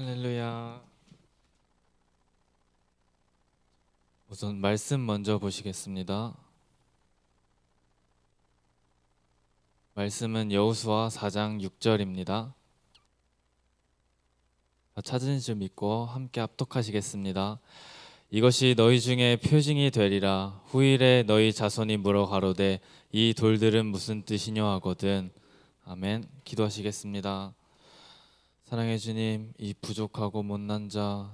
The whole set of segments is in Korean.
할렐루야. 우선 말씀 먼저 보시겠습니다. 말씀은 여호수아 4장 6절입니다. 찾으신 줄 믿고 함께 합독하시겠습니다. 이것이 너희 중에 표징이 되리라. 후일에 너희 자손이 물어 가로되 이 돌들은 무슨 뜻이뇨 하거든. 아멘. 기도하시겠습니다. 사랑해 주님, 이 부족하고 못난 자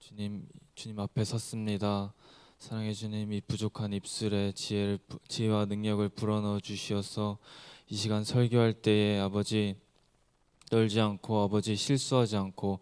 주님 앞에 섰습니다. 사랑해 주님, 이 부족한 입술에 지혜와 능력을 불어넣어 주시어서 이 시간 설교할 때에 아버지 떨지 않고 아버지 실수하지 않고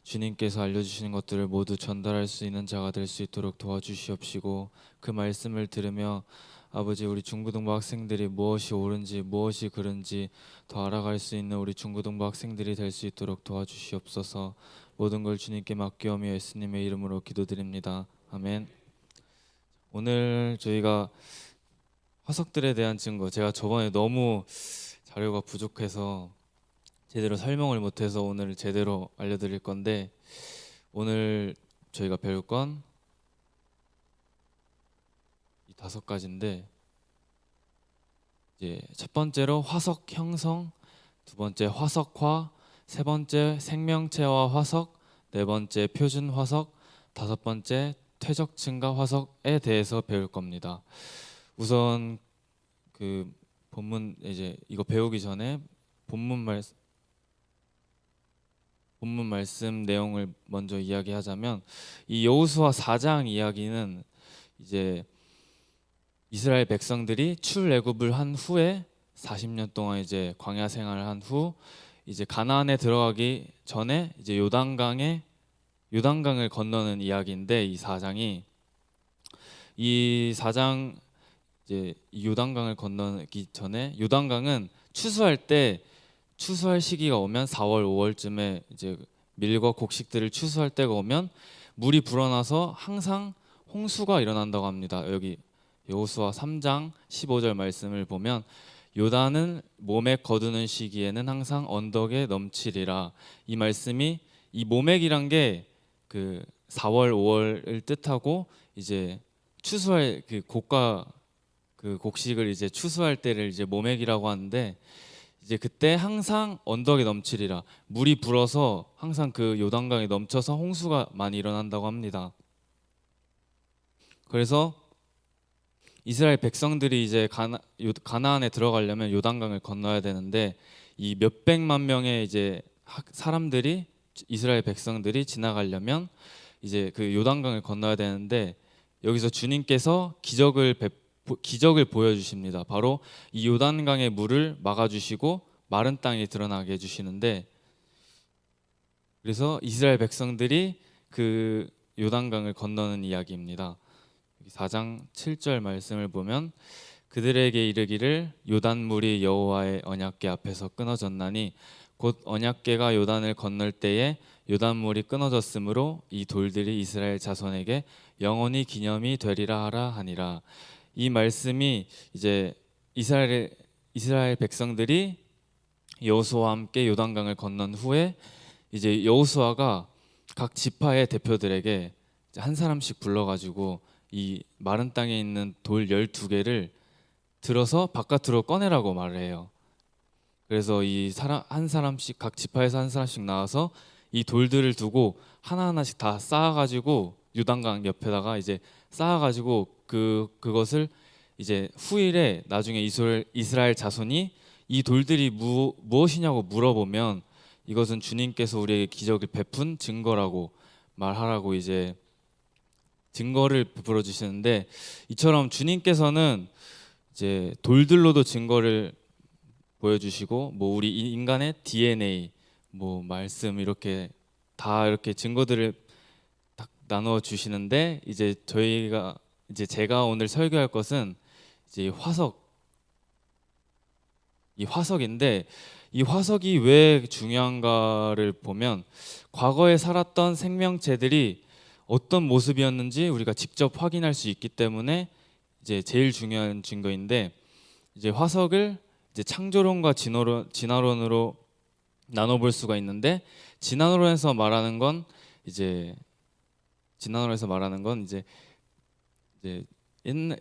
주님께서 알려주시는 것들을 모두 전달할 수 있는 자가 될 수 있도록 도와주시옵시고, 그 말씀을 들으며 아버지 우리 중고등부 학생들이 무엇이 옳은지 무엇이 그른지 더 알아갈 수 있는 우리 중고등부 학생들이 될 수 있도록 도와주시옵소서. 모든 걸 주님께 맡기오며 예수님의 이름으로 기도드립니다. 아멘. 오늘 저희가 화석들에 대한 증거, 제가 저번에 너무 자료가 부족해서 제대로 설명을 못해서 오늘 제대로 알려드릴 건데, 오늘 저희가 배울 건 이 5가지인데, 이제 첫 번째로 화석 형성, 두 번째 화석화, 세 번째 생명체화 화석, 네 번째 표준 화석, 다섯 번째 퇴적 증가 화석에 대해서 배울 겁니다. 우선 그 본문, 이제 이거 배우기 전에 본문 말씀 내용을 먼저 이야기하자면, 이 여호수아 4장 이야기는 이제 이스라엘 백성들이 출애굽을 한 후에 40년 동안 이제 광야 생활을 한 후 이제 가나안에 들어가기 전에 이제 요단강을 건너는 이야기인데, 이 4장이 이 4장 이제 이 요단강을 건너기 전에, 요단강은 추수할 시기가 오면 4월 5월쯤에 이제 밀과 곡식들을 추수할 때가 오면 물이 불어나서 항상 홍수가 일어난다고 합니다. 여기 여호수아 3장 15절 말씀을 보면 요단은 모맥 거두는 시기에는 항상 언덕에 넘치리라. 이 말씀이, 이 모맥이란 게 그 4월 5월을 뜻하고, 이제 추수할 그 곡식을 이제 추수할 때를 이제 모맥이라고 하는데, 이제 그때 항상 언덕에 넘치리라, 물이 불어서 항상 그 요단강에 넘쳐서 홍수가 많이 일어난다고 합니다. 그래서 이스라엘 백성들이 이제 가나안에 들어가려면 요단강을 건너야 되는데, 이 몇백만 명의 이제 사람들이, 이스라엘 백성들이 지나가려면 이제 그 요단강을 건너야 되는데, 여기서 주님께서 기적을 보여주십니다. 바로 이 요단강의 물을 막아주시고 마른 땅이 드러나게 해주시는데, 그래서 이스라엘 백성들이 그 요단강을 건너는 이야기입니다. 4장 7절 말씀을 보면 그들에게 이르기를 요단물이 여호와의 언약궤 앞에서 끊어졌나니 곧 언약궤가 요단을 건널 때에 요단물이 끊어졌으므로 이 돌들이 이스라엘 자손에게 영원히 기념이 되리라 하라 하니라. 이 말씀이 이제 이스라엘 백성들이 여호수아와 함께 요단강을 건넌 후에 이제 여호수아가 각 지파의 대표들에게 한 사람씩 불러가지고 이 마른 땅에 있는 돌 12개를 들어서 바깥으로 꺼내라고 말을 해요. 그래서 한 사람씩, 각 지파에서 한 사람씩 나와서 이 돌들을 두고 하나하나씩 다 쌓아가지고 요단강 옆에다가 이제 쌓아가지고 그것을 이제 후일에 나중에 이스라엘 자손이 이 돌들이 무엇이냐고 물어보면 이것은 주님께서 우리에게 기적을 베푼 증거라고 말하라고 이제 증거를 베풀어 주시는데, 이처럼 주님께서는 이제 돌들로도 증거를 보여주시고, 뭐 우리 인간의 DNA, 뭐 말씀, 이렇게 다 이렇게 증거들을 딱 나누어 주시는데, 이제 제가 오늘 설교할 것은 이제 이 화석인데, 이 화석이 왜 중요한가를 보면 과거에 살았던 생명체들이 어떤 모습이었는지 우리가 직접 확인할 수 있기 때문에 이제 제일 중요한 증거인데, 이제 화석을 이제 창조론과 진화론으로 나눠볼 수가 있는데 진화론에서 말하는 건 이제 이제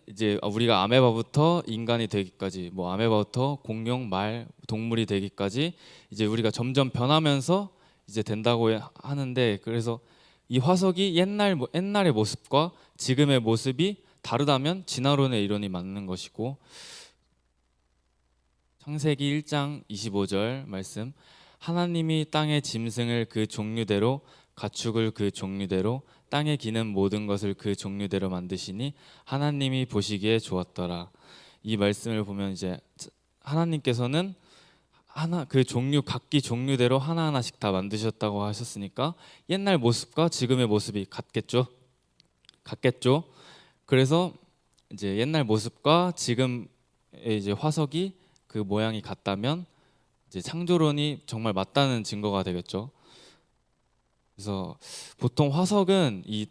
이제 우리가 아메바부터 인간이 되기까지, 뭐 아메바부터 공룡, 말, 동물이 되기까지 이제 우리가 점점 변하면서 이제 된다고 하는데, 그래서 이 화석이 옛날의 모습과 지금의 모습이 다르다면 진화론의 이론이 맞는 것이고, 창세기 1장 25절 말씀, 하나님이 땅의 짐승을 그 종류대로, 가축을 그 종류대로, 땅에 기는 모든 것을 그 종류대로 만드시니 하나님이 보시기에 좋았더라. 이 말씀을 보면 이제 하나님께서는 그 종류, 각기 종류대로 하나하나씩 다 만드셨다고 하셨으니까 옛날 모습과 지금의 모습이 같겠죠. 그래서 이제 옛날 모습과 지금의 이제 화석이 그 모양이 같다면 이제 창조론이 정말 맞다는 증거가 되겠죠. 그래서 보통 화석은 이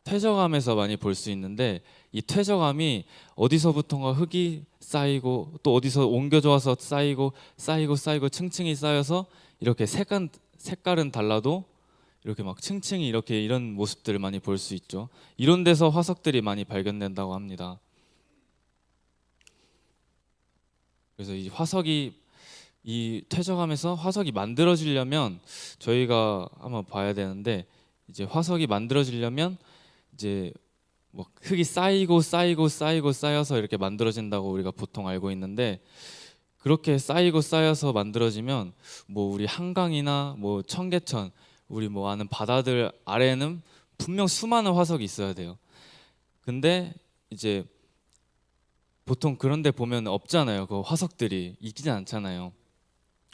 퇴적암에서 많이 볼 수 있는데, 이 퇴적암이 어디서부턴가 흙이 쌓이고 또 어디서 옮겨져 와서 쌓이고 층층이 쌓여서 이렇게 색깔은 달라도 이렇게 막 층층이 이렇게 이런 모습들을 많이 볼 수 있죠. 이런 데서 화석들이 많이 발견된다고 합니다. 그래서 이 퇴적암에서 화석이 만들어지려면 저희가 한번 봐야 되는데, 이제 화석이 만들어지려면 이제 뭐 흙이 쌓여서 이렇게 만들어진다고 우리가 보통 알고 있는데, 그렇게 쌓여서 만들어지면 뭐 우리 한강이나 뭐 청계천, 우리 뭐 아는 바다들 아래에는 분명 수많은 화석이 있어야 돼요. 근데 이제 보통 그런 데 보면 없잖아요. 그 화석들이 있지 않잖아요.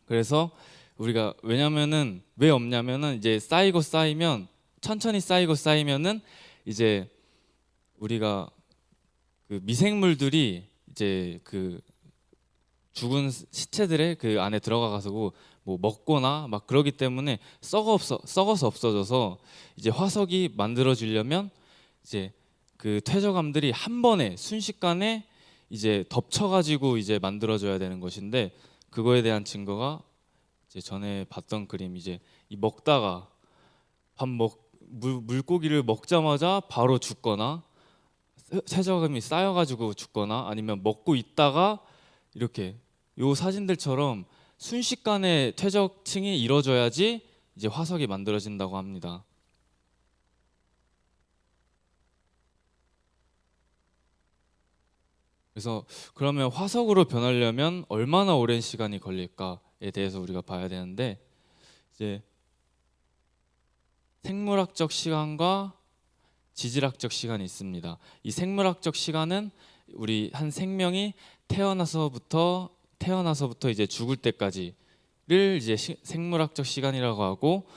그래서 우리가 왜 없냐면은 이제 천천히 쌓이면은 이제 우리가 그 미생물들이 이제 그 죽은 시체들의 그 안에 들어가가지고 뭐 먹거나 막 그러기 때문에 썩어서 없어져서, 이제 화석이 만들어지려면 이제 그 퇴적암들이 한 번에 순식간에 이제 덮쳐가지고 이제 만들어져야 되는 것인데, 그거에 대한 증거가 이제 전에 봤던 그림, 이제 이 먹다가 물고기를 먹자마자 바로 죽거나 퇴적암이 쌓여가지고 죽거나, 아니면 먹고 있다가 이렇게 요 사진들처럼 순식간에 퇴적층이 이루어져야지 이제 화석이 만들어진다고 합니다. 그래서 그러면 화석으로 변하려면 얼마나 오랜 시간이 걸릴까에 대해서 우리가 봐야 되는데, 이제 생물학적 시간과 지질학적 시간이 있습니다. 이 생물학적 시간은 우리 한 생명이 태어나서부터 이제 죽을 때까지를 이제 생물학적 시간이라고 하고,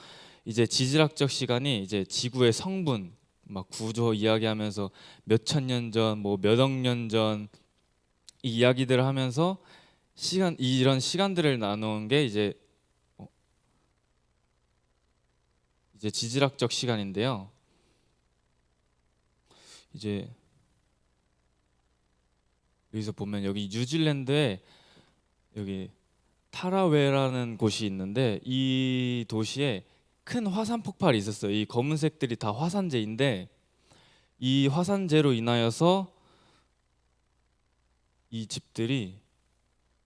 이제 지질학적 시간이 이제 지구의 성분, 막 구조 이야기하면서 몇 천 년 전, 뭐 몇 억 년 전 이 이야기들을 하면서 이런 시간들을 나누는 게 이제 지질학적 시간인데요. 이제 여기서 보면 여기 뉴질랜드에 여기 타라웨라는 곳이 있는데, 이 도시에 큰 화산 폭발이 있었어요. 이 검은색들이 다 화산재인데, 이 화산재로 인하여서 이 집들이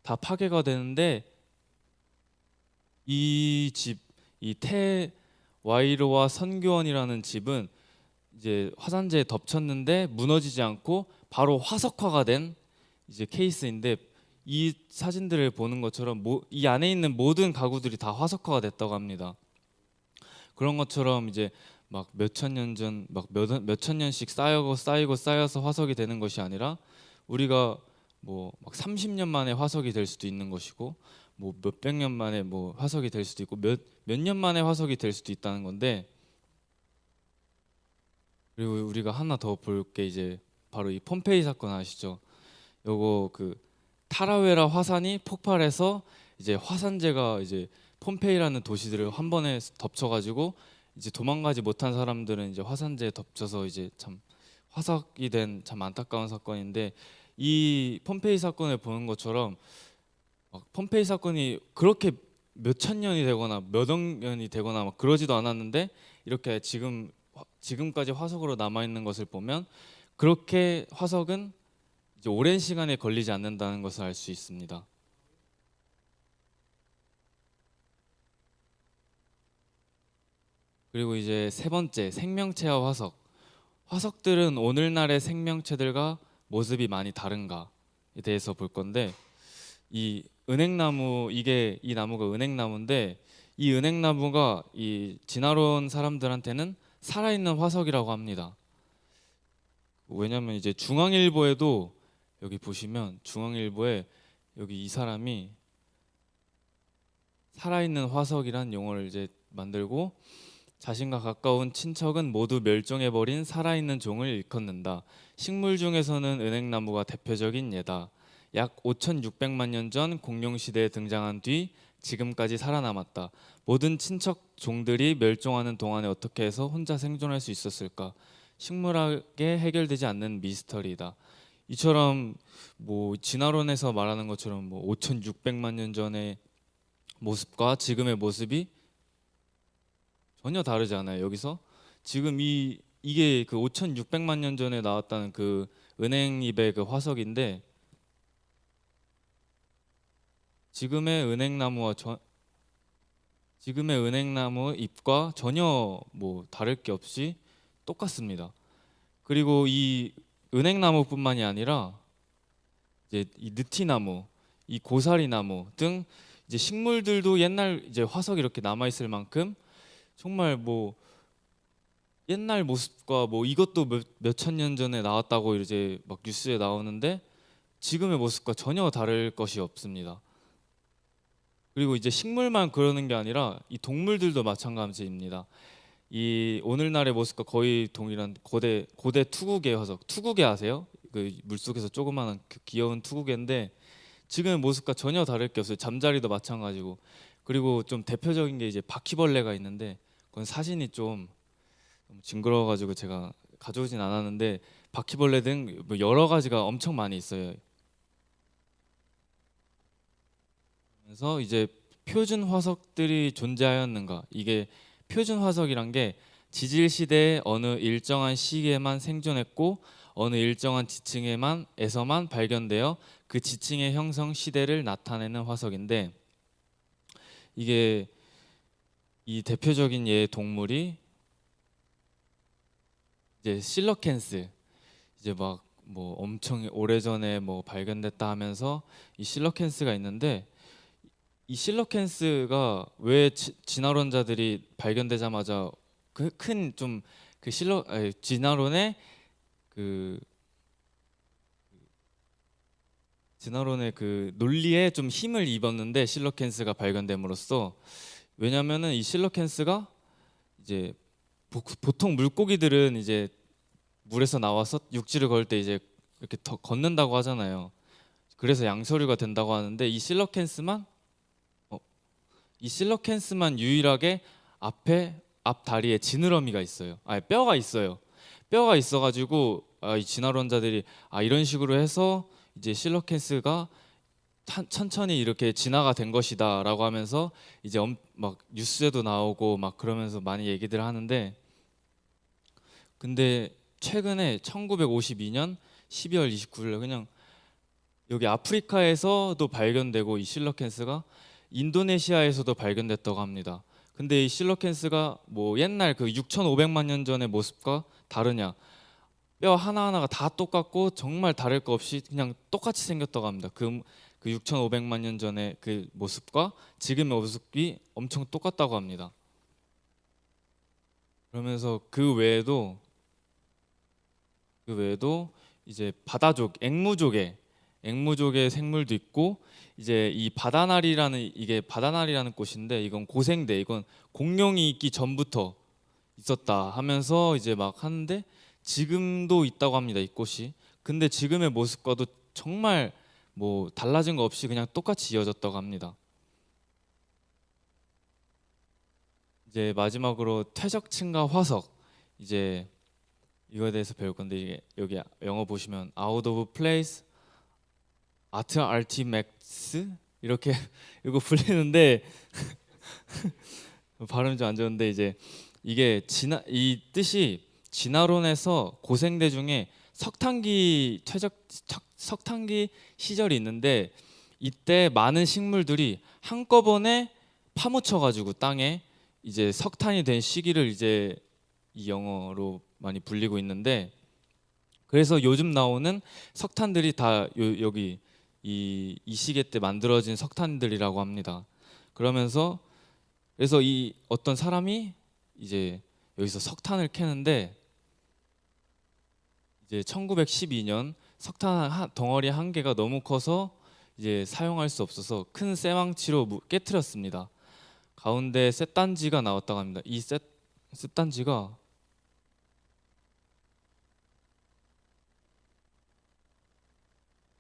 다 파괴가 되는데, 이 와이로와 선교원이라는 집은 이제 화산재에 덮쳤는데 무너지지 않고 바로 화석화가 된 이제 케이스인데, 이 사진들을 보는 것처럼 이 안에 있는 모든 가구들이 다 화석화가 됐다고 합니다. 그런 것처럼 이제 막 몇천 년 전, 막 몇천 년씩 쌓여서 화석이 되는 것이 아니라, 우리가 뭐 막 30년 만에 화석이 될 수도 있는 것이고, 뭐 몇백 년 만에 뭐 화석이 될 수도 있고, 몇 년 만에 화석이 될 수도 있다는 건데, 그리고 우리가 하나 더 볼 게 이제 바로 이 폼페이 사건 아시죠? 요거 그 타라웨라 화산이 폭발해서 이제 화산재가 이제 폼페이라는 도시들을 한 번에 덮쳐가지고, 이제 도망가지 못한 사람들은 이제 화산재에 덮쳐서 이제 참 화석이 된 참 안타까운 사건인데, 이 폼페이 사건을 보는 것처럼 막 폼페이 사건이 그렇게 몇천 년이 되거나 몇억 년이 되거나 막 그러지도 않았는데 이렇게 지금까지 화석으로 남아 있는 것을 보면 그렇게 화석은 이제 오랜 시간에 걸리지 않는다는 것을 알 수 있습니다. 그리고 이제 세 번째, 생명체와 화석. 화석들은 오늘날의 생명체들과 모습이 많이 다른가에 대해서 볼 건데, 이 은행나무, 이 나무가 은행나무인데, 이 은행나무가 이 진화론 사람들한테는 살아있는 화석이라고 합니다. 왜냐면 이제 중앙일보에도, 여기 보시면 중앙일보에 여기 이 사람이 살아있는 화석이란 용어를 이제 만들고, 자신과 가까운 친척은 모두 멸종해버린 살아있는 종을 일컫는다. 식물 중에서는 은행나무가 대표적인 예다. 약 5,600만 년 전 공룡시대에 등장한 뒤 지금까지 살아남았다. 모든 친척 종들이 멸종하는 동안에 어떻게 해서 혼자 생존할 수 있었을까? 식물학에 해결되지 않는 미스터리다. 이처럼 뭐 진화론에서 말하는 것처럼 뭐 5,600만 년 전의 모습과 지금의 모습이 전혀 다르지 않아요. 여기서 지금 이게 그 5,600만 년 전에 나왔다는 그 은행잎의 그 화석인데, 지금의 은행나무 잎과 전혀 뭐 다를 게 없이 똑같습니다. 그리고 이 은행나무뿐만이 아니라 이제 이 느티나무, 이 고사리나무 등 이제 식물들도 옛날 이제 화석이 이렇게 남아 있을 만큼 정말 뭐 옛날 모습과 뭐 이것도 몇천 년 전에 나왔다고 이제 막 뉴스에 나오는데 지금의 모습과 전혀 다를 것이 없습니다. 그리고 이제 식물만 그러는 게 아니라 이 동물들도 마찬가지입니다. 이 오늘날의 모습과 거의 동일한 고대 투구개 화석, 투구개 아세요? 그 물속에서 조그마한 그 귀여운 투구개인데 지금의 모습과 전혀 다를 게 없어요. 잠자리도 마찬가지고. 그리고 좀 대표적인 게 이제 바퀴벌레가 있는데 그건 사진이 좀 너무 징그러워가지고 제가 가져오진 않았는데 바퀴벌레 등 뭐 여러 가지가 엄청 많이 있어요. 그래서 이제 표준 화석들이 존재하였는가? 이게 표준 화석이란 게 지질 시대에 어느 일정한 시기에만 생존했고 어느 일정한 지층에서만 발견되어 그 지층의 형성 시대를 나타내는 화석인데, 이게 이 대표적인 예의 동물이 이제 실러캔스, 이제 막 뭐 엄청 오래전에 뭐 발견됐다 하면서 이 실러캔스가 있는데, 이 실러캔스가 왜 진화론자들이 발견되자마자 그 큰 좀 그 진화론의 그 논리에 좀 힘을 입었는데, 실러캔스가 발견됨으로써. 왜냐면은 이 실러캔스가 이제 보통 물고기들은 이제 물에서 나와서 육지를 걸 때 이제 이렇게 더 걷는다고 하잖아요. 그래서 양서류가 된다고 하는데 어, 이 실러캔스만 유일하게 앞 다리에 지느러미가 있어요. 아니 뼈가 있어요. 뼈가 있어가지고 이 진화론자들이 이런 식으로 해서 이제 실러캔스가 천천히 이렇게 진화가 된 것이다라고 하면서 이제 막 뉴스에도 나오고 막 그러면서 많이 얘기들 하는데, 근데 최근에 1952년 12월 29일 그냥 여기 아프리카에서도 발견되고 이 실러캔스가 인도네시아에서도 발견됐다고 합니다. 근데 이 실러캔스가 뭐 옛날 그 6,500만 년 전의 모습과 다르냐? 뼈 하나하나가 다 똑같고 정말 다를 거 없이 그냥 똑같이 생겼다고 합니다. 그 6,500만 년 전의 그 모습과 지금의 모습이 엄청 똑같다고 합니다. 그러면서 그 외에도 이제 앵무족의 생물도 있고, 이제 이 바다나리라는 꽃인데 이건 고생대, 이건 공룡이 있기 전부터 있었다 하면서 이제 막 하는데 지금도 있다고 합니다, 이 꽃이. 근데 지금의 모습과도 정말 뭐 달라진 거 없이 그냥 똑같이 이어졌다고 합니다. 이제 마지막으로 퇴적층과 화석, 이제 이거에 대해서 배울 건데, 이게 여기 영어 보시면 out of place, 아트 알티맥스, 이렇게 이거 불리는데 발음이 좀 안 좋은데 이제 이게 이 뜻이 진화론에서 고생대 중에 석탄기 시절이 있는데 이때 많은 식물들이 한꺼번에 파묻혀가지고 땅에 이제 석탄이 된 시기를 이제 이 영어로 많이 불리고 있는데 그래서 요즘 나오는 석탄들이 다 여기 이 시기 때 만들어진 석탄들이라고 합니다. 그러면서 그래서 이 어떤 사람이 이제 여기서 석탄을 캐는데 이제 1912년 석탄 덩어리 한 개가 너무 커서 이제 사용할 수 없어서 큰 쇠망치로 깨트렸습니다. 가운데 쇳단지가 나왔다고 합니다. 이 쇳단지가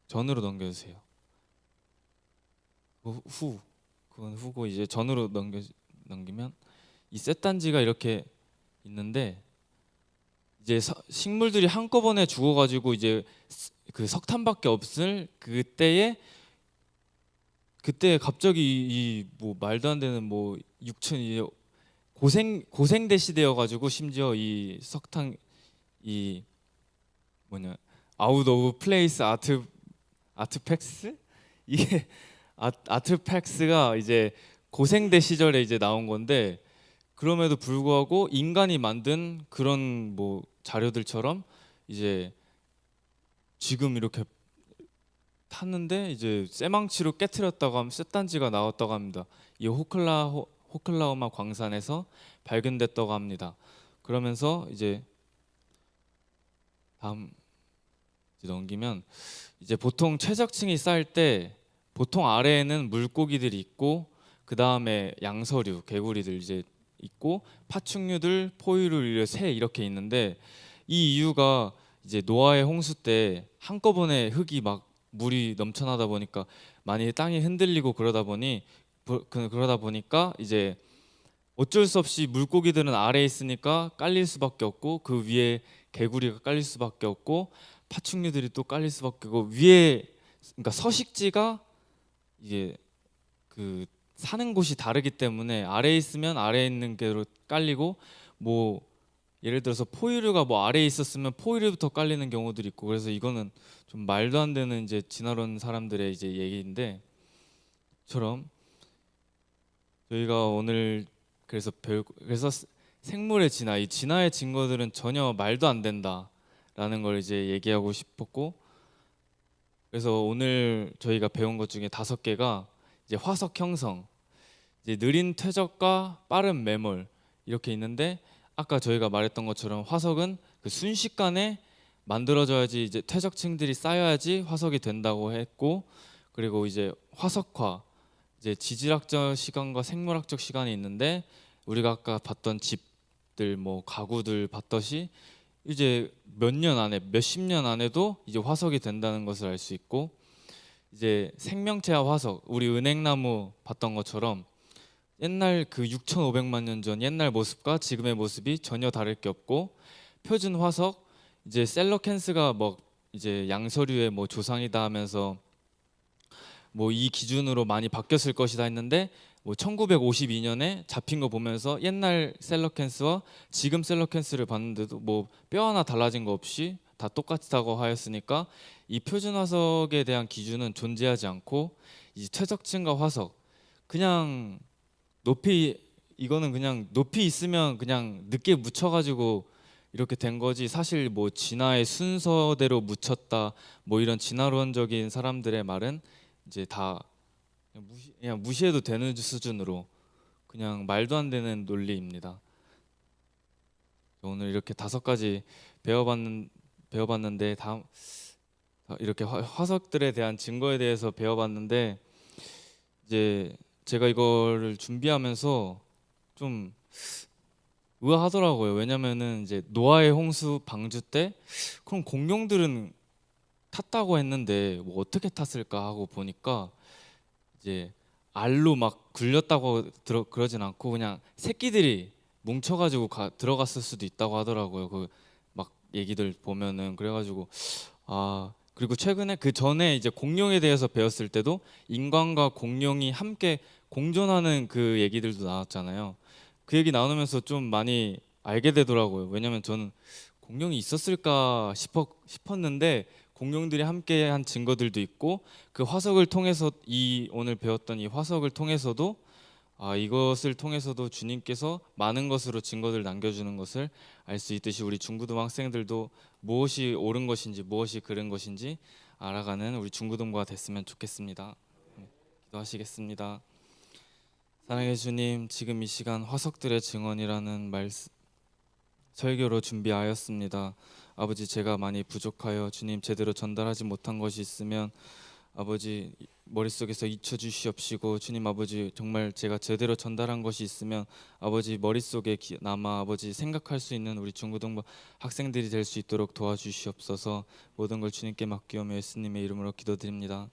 전으로 넘겨주세요. 그건 후고 이제 전으로 넘기면 이 쇳단지가 이렇게 있는데 이제 식물들이 한꺼번에 죽어가지고 이제 그 석탄밖에 없을 그때 갑자기 이 뭐 말도 안 되는 뭐 6천 고생대 시대여가지고 심지어 이 석탄 이 뭐냐 아웃 오브 플레이스 아트팩스 이게 아트팩스가 이제 고생대 시절에 이제 나온 건데 그럼에도 불구하고 인간이 만든 그런 뭐 자료들처럼 이제 지금 이렇게 탔는데 이제 쇠망치로 깨트렸다고 하면 쇳단지가 나왔다고 합니다. 이 호클라호마 광산에서 발견됐다고 합니다. 그러면서 이제 다음 이제 넘기면 이제 보통 최적층이 쌓일 때 보통 아래에는 물고기들이 있고 그 다음에 양서류, 개구리들 이제 있고 파충류들, 포유류, 새 이렇게 있는데 이 이유가 이제 노아의 홍수 때 한꺼번에 흙이 막 물이 넘쳐나다 보니까 많이 땅이 흔들리고 그러다 보니까 이제 어쩔 수 없이 물고기들은 아래에 있으니까 깔릴 수밖에 없고 그 위에 개구리가 깔릴 수밖에 없고 파충류들이 또 깔릴 수밖에 없고 위에 그러니까 서식지가 이게 그 사는 곳이 다르기 때문에 아래에 있으면 아래에 있는 게로 깔리고 뭐 예를 들어서 포유류가 뭐 아래에 있었으면 포유류부터 깔리는 경우들이 있고 그래서 이거는 좀 말도 안 되는 이제 진화론 사람들의 이제 얘기인데 처럼 저희가 오늘 그래서 생물의 진화 이 진화의 증거들은 전혀 말도 안 된다라는 걸 이제 얘기하고 싶었고 그래서 오늘 저희가 배운 것 중에 5개가 이제 화석 형성 이제 느린 퇴적과 빠른 매몰 이렇게 있는데 아까 저희가 말했던 것처럼 화석은 그 순식간에 만들어져야지 이제 퇴적층들이 쌓여야지 화석이 된다고 했고 그리고 이제 화석화 이제 지질학적 시간과 생물학적 시간이 있는데 우리가 아까 봤던 집들 뭐 가구들 봤듯이 이제 몇 년 안에 몇십 년 안에도 이제 화석이 된다는 것을 알 수 있고 이제 생명체와 화석 우리 은행나무 봤던 것처럼 옛날 그 6,500만 년 전 옛날 모습과 지금의 모습이 전혀 다를 게 없고 표준 화석 이제 셀러켄스가 뭐 이제 양서류의 뭐 조상이다 하면서 뭐 이 기준으로 많이 바뀌었을 것이다 했는데 뭐 1952년에 잡힌 거 보면서 옛날 셀러켄스와 지금 셀러켄스를 봤는데도 뭐 뼈 하나 달라진 거 없이 다 똑같다고 하였으니까 이 표준 화석에 대한 기준은 존재하지 않고 이제 퇴적층과 화석 그냥 이거는 그냥 높이 있으면 그냥 늦게 묻혀가지고 이렇게 된 거지 사실 뭐 진화의 순서대로 묻혔다 뭐 이런 진화론적인 사람들의 말은 이제 다 그냥 무시해도 되는 수준으로 그냥 말도 안 되는 논리입니다. 오늘 이렇게 5가지 배워봤는데 다음 이렇게 화석들에 대한 증거에 대해서 배워봤는데 이제 제가 이거를 준비하면서 좀 의아하더라고요. 왜냐면은 이제 노아의 홍수 방주 때 그럼 공룡들은 탔다고 했는데 뭐 어떻게 탔을까 하고 보니까 이제 알로 막 굴렸다고 그러진 않고 그냥 새끼들이 뭉쳐가지고 들어갔을 수도 있다고 하더라고요. 그 막 얘기들 보면은 그래가지고 아 그리고 최근에 그 전에 이제 공룡에 대해서 배웠을 때도 인간과 공룡이 함께 공존하는 그 얘기들도 나왔잖아요. 그 얘기 나누면서 좀 많이 알게 되더라고요. 왜냐면 저는 공룡이 있었을까 싶었는데 공룡들이 함께한 증거들도 있고 그 화석을 통해서 이 오늘 배웠던 이 화석을 통해서도 이것을 통해서도 주님께서 많은 것으로 증거를 남겨주는 것을 알 수 있듯이 우리 중고등 학생들도 무엇이 옳은 것인지 무엇이 그른 것인지 알아가는 우리 중고등부가 됐으면 좋겠습니다. 기도하시겠습니다. 사랑해 주님, 지금 이 시간 화석들의 증언이라는 설교로 준비하였습니다. 아버지, 제가 많이 부족하여 주님 제대로 전달하지 못한 것이 있으면 아버지 머릿속에서 잊혀주시옵시고, 주님 아버지 정말 제가 제대로 전달한 것이 있으면 아버지 머릿속에 남아 아버지 생각할 수 있는 우리 중고등부 학생들이 될 수 있도록 도와주시옵소서. 모든 걸 주님께 맡기오며 예수님의 이름으로 기도드립니다.